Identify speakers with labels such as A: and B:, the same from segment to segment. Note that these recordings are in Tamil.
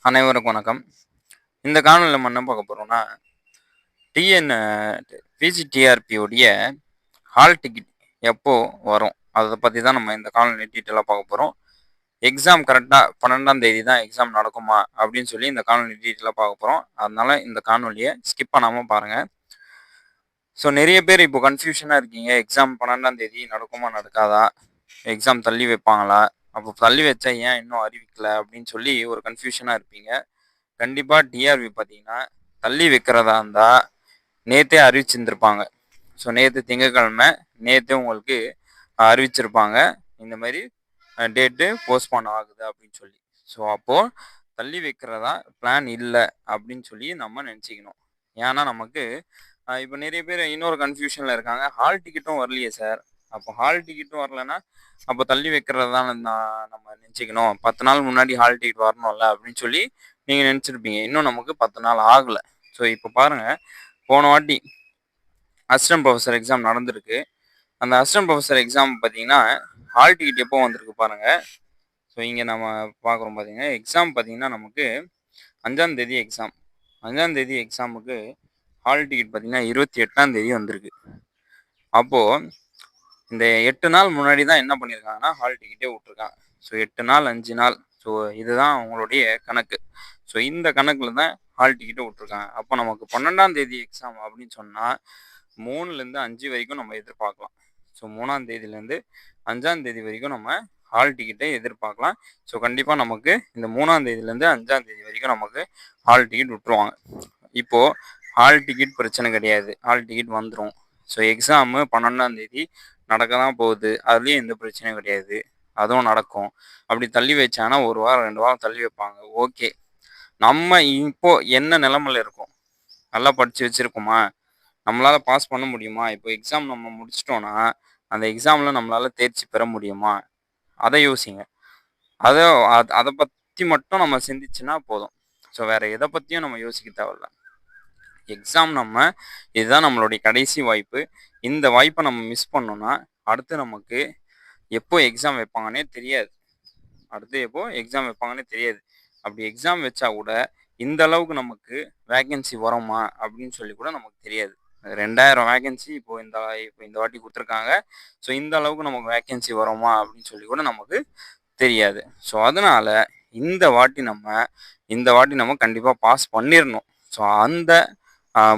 A: அனைவருக்கும் வணக்கம். இந்த காணொளில நம்ம என்ன பார்க்க போறோம்னா, டிஎன் பிஜிடிஆர்பி உடைய ஹால் டிக்கெட் எப்போ வரும்? அத பத்தி தான் நம்ம இந்த காணொளில டீட்டெயிலா பார்க்க போறோம். எக்ஸாம் கரெக்ட்டா 12ஆம் தேதி தான் எக்ஸாம் நடக்குமா? அப்படின்னு சொல்லி இந்த காணொளி டீட்டெயிலா பார்க்க போறோம். அதனால இந்த காணொளிய ஸ்கிப் பண்ணாம பாருங்க. ஸோ நெறைய பேர் இப்போ கன்ஃப்யூஷனா இருக்கீங்க. எக்ஸாம் 12ஆம் தேதி நடக்குமா? நடக்காதா? எக்ஸாம் தள்ளி வைப்பாங்களா? அப்போ தள்ளி வச்சா ஏன் இன்னும் அறிவிக்கல? அப்படின்னு சொல்லி ஒரு கன்ஃப்யூஷனா இருப்பீங்க. கண்டிப்பா டிஆர்பி பார்த்தீங்கன்னா, தள்ளி வைக்கிறதா இருந்தா, நேத்தே அறிவிச்சிருந்திருப்பாங்க. ஸோ நேத்து திங்கட்கிழமை, நேத்தே உங்களுக்கு அறிவிச்சிருப்பாங்க. இந்த மாரி டேட்டு போஸ்ட்போன் ஆகுது அப்படின்னு சொல்லி. ஸோ அப்போ தள்ளி வைக்கிறதா பிளான் இல்ல அப்படின்னு சொல்லி நம்ம நெனச்சுக்கணும். ஏன்னா நமக்கு இப்போ நெறைய பேர் இன்னொரு கன்ஃப்யூஷன்ல இருக்காங்க. ஹால் டிக்கெட்டும் வரலையே சார். அப்போ ஹால் டிக்கெட்டும் வரலன்னா, அப்போ தள்ளி வைக்கிறது தான் நம்ம நெனச்சுக்கணும். 10 நாள் முன்னாடி ஹால் டிக்கெட் வரணும்ல அப்படின்னு சொல்லி நீங்க நெனச்சிருப்பீங்க. இன்னும் நமக்கு 10 நாள் ஆகல. ஸோ இப்போ பாருங்க, போன வாட்டி அசிஸ்டன்ட் ப்ரொஃபசர் எக்ஸாம் நடந்திருக்கு. அந்த அசிஸ்டன்ட் ப்ரொஃபசர் எக்ஸாம் பார்த்தீங்கன்னா, ஹால் டிக்கெட் எப்போ வந்திருக்கு பாருங்க. ஸோ இங்க நம்ம பார்க்குறோம் பார்த்தீங்கன்னா, எக்ஸாம் பார்த்தீங்கன்னா நமக்கு 5ஆம் தேதி எக்ஸாம். 5ஆம் தேதி எக்ஸாமுக்கு ஹால் டிக்கெட் பார்த்தீங்கன்னா 28ஆம் தேதி வந்திருக்கு. அப்போ இந்த 8 நாள் முன்னாடி தான் என்ன பண்ணியிருக்காங்கன்னா, ஹால் டிக்கெட்டே விட்டுருக்காங்க. ஸோ 8 நாள், 5 நாள். ஸோ இதுதான் அவங்களுடைய கணக்கு. ஸோ இந்த கணக்குல தான் ஹால் டிக்கெட்டை விட்டுருக்காங்க. அப்போ நமக்கு 12ஆம் தேதி எக்ஸாம் அப்படின்னு சொன்னா, 3லேருந்து 5 வரைக்கும் நம்ம எதிர்பார்க்கலாம். ஸோ 3ஆம் தேதியிலேருந்து 5ஆம் தேதி வரைக்கும் நம்ம ஹால் டிக்கெட்டை எதிர்பார்க்கலாம். ஸோ கண்டிப்பா நமக்கு இந்த 3ஆம் தேதியிலேருந்து 5ஆம் தேதி வரைக்கும் நமக்கு ஹால் டிக்கெட் விட்டுருவாங்க. இப்போ ஹால் டிக்கெட் பிரச்சனை கிடையாது. ஹால் டிக்கெட் வந்துரும். ஸோ எக்ஸாமு 12ஆம் தேதி நடக்க தான் போகுது. அதுலயும் எந்த பிரச்சனையும் கிடையாது. அதுவும் நடக்கும். அப்படி தள்ளி வச்சாங்கன்னா 1 வாரம், 2 வாரம் தள்ளி வைப்பாங்க. ஓகே. நம்ம இப்போ என்ன நிலைமையில இருக்கோம்? நல்லா படிச்சு வச்சிருக்கோமா? நம்மளால பாஸ் பண்ண முடியுமா? இப்போ எக்ஸாம் நம்ம முடிச்சுட்டோம்னா, அந்த எக்ஸாம்ல நம்மளால தேர்ச்சி பெற முடியுமா? அத யோசிங்க. அத அத பத்தி மட்டும் நம்ம சிந்திச்சுன்னா போதும். ஸோ வேற எத பத்தியும் நம்ம யோசிக்க தேவையில்ல. எக்ஸாம் இதுதான் நம்மளுடைய கடைசி வாய்ப்பு. இந்த வாய்ப்ப நம்ம மிஸ் பண்ணோம்னா, அடுத்து நமக்கு எப்போ எக்ஸாம் வைப்பாங்கன்னே தெரியாது. அடுத்து எப்போ எக்ஸாம் வைப்பாங்கன்னே தெரியாது. அப்படி எக்ஸாம் வச்சா கூட, இந்த அளவுக்கு நமக்கு வேக்கன்சி வருமா? அப்படின்னு சொல்லி கூட நமக்கு தெரியாது. 2000 வேக்கன்சி இப்போ இந்த வாட்டி குடுத்துருக்காங்க. ஸோ இந்த அளவுக்கு நமக்கு வேக்கன்சி வருமா? அப்படின்னு சொல்லி கூட நமக்கு தெரியாது. ஸோ அதனால இந்த வாட்டி நம்ம கண்டிப்பா பாஸ் பண்ணிறணும். ஸோ அந்த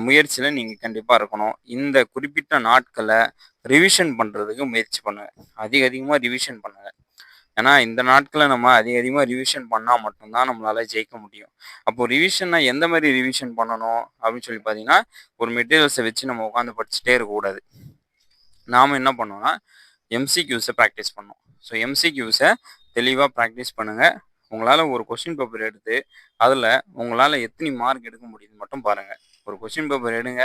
A: முயற்சியில நீங்க கண்டிப்பா இருக்கணும். இந்த குறிப்பிட்ட நாட்கள ரிவிஷன் பண்றதுக்கு முயற்சி பண்ணுங்க. அதிகமா ரிவிஷன் பண்ணுங்க. ஏன்னா இந்த நாட்கள நம்ம அதிகமா ரிவிஷன் பண்ணா மட்டும் தான் நம்மளால ஜெயிக்க முடியும். அப்போ ரிவிஷன்னா எந்த மாரி ரிவிஷன் பண்ணணும் அப்படின்னு சொல்லி பார்த்தீங்கன்னா, ஒரு மெட்டீரியல்ஸ வச்சு நம்ம உட்காந்து படிச்சுட்டே இருக்கக்கூடாது. நாம என்ன பண்ணோம்னா, எம்சிக்யூஸ பிராக்டிஸ் பண்ணணும். ஸோ எம்சிக்யூஸ தெளிவா பிராக்டிஸ் பண்ணுங்க. உங்களால ஒரு கொஸ்டின் பேப்பர் எடுத்து, அதுல உங்களால எத்தனை மார்க் எடுக்க முடியுதுன்னு மட்டும் பாருங்க. ஒரு கொஸ்டின் பேப்பர் எடுங்க.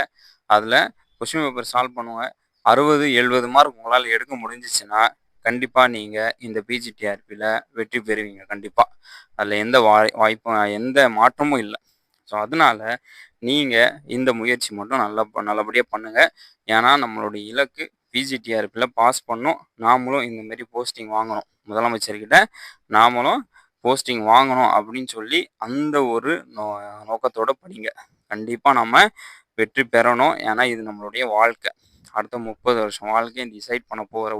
A: அதுல கொஸ்டின் பேப்பர் சால்வ் பண்ணுங்க. 60, 70 மார்க் உங்களால எடுக்க முடிஞ்சுச்சுன்னா, கண்டிப்பா நீங்க இந்த பிஜிடிஆர்பில வெற்றி பெறுவீங்க கண்டிப்பா. அதுல எந்த வாய்ப்பும் எந்த மாற்றமும் இல்ல. ஸோ அதனால நீங்க இந்த முயற்சி மட்டும் நல்லபடியா பண்ணுங்க. ஏன்னா நம்மளுடைய இலக்கு பிஜிடிஆர்பில பாஸ் பண்ணணும். நாமளும் இந்த மாரி போஸ்டிங் வாங்கணும். முதலமைச்சர்கிட்ட நாமளும் போஸ்டிங் வாங்கணும் அப்படின்னு சொல்லி அந்த ஒரு நோக்கத்தோட படிங்க. கண்டிப்பா நம்ம வெற்றி பெறணும். ஏன்னா இது நம்மளுடைய வாழ்க்கை. அடுத்த 30 வருஷம் வாழ்க்கைய டிசைட் பண்ண போற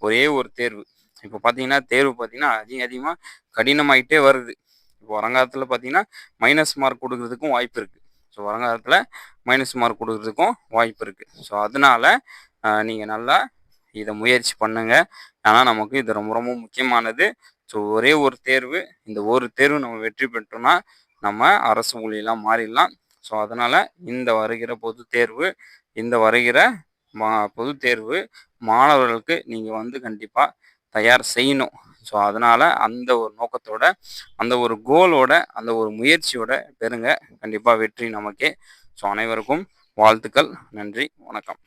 A: ஒரே ஒரு தேர்வு. இப்போ பார்த்தீங்கன்னா, தேர்வு பார்த்தீங்கன்னா அதிகமா கடினமாயிட்டே வருது. இப்போ வருங்காலத்துல பார்த்தீங்கன்னா, மைனஸ் மார்க் குடுக்குறதுக்கும் வாய்ப்பு இருக்கு. ஸோ வருங்காலத்துல மைனஸ் மார்க் குடுக்குறதுக்கும் வாய்ப்பு இருக்கு. ஸோ அதனால நீங்க நல்லா இத முயற்சி பண்ணுங்க. ஆனா நமக்கு இது ரொம்ப ரொம்ப முக்கியமானது. ஸோ ஒரே ஒரு தேர்வு. இந்த ஒரு தேர்வு நம்ம வெற்றி பெற்றோம்னா, நம்ம அரசு ஊழியரா மாறிடலாம். ஸோ அதனால இந்த வருகிற பொதுத் தேர்வு இந்த வருகிற பொதுத் தேர்வு மாணவர்களுக்கு நீங்க கண்டிப்பா தயார் செய்யணும். ஸோ அதனால அந்த ஒரு நோக்கத்தோட, அந்த ஒரு கோலோட, அந்த ஒரு முயற்சியோட பெறுங்க. கண்டிப்பா வெற்றி நமக்கே. ஸோ அனைவருக்கும் வாழ்த்துக்கள். நன்றி. வணக்கம்.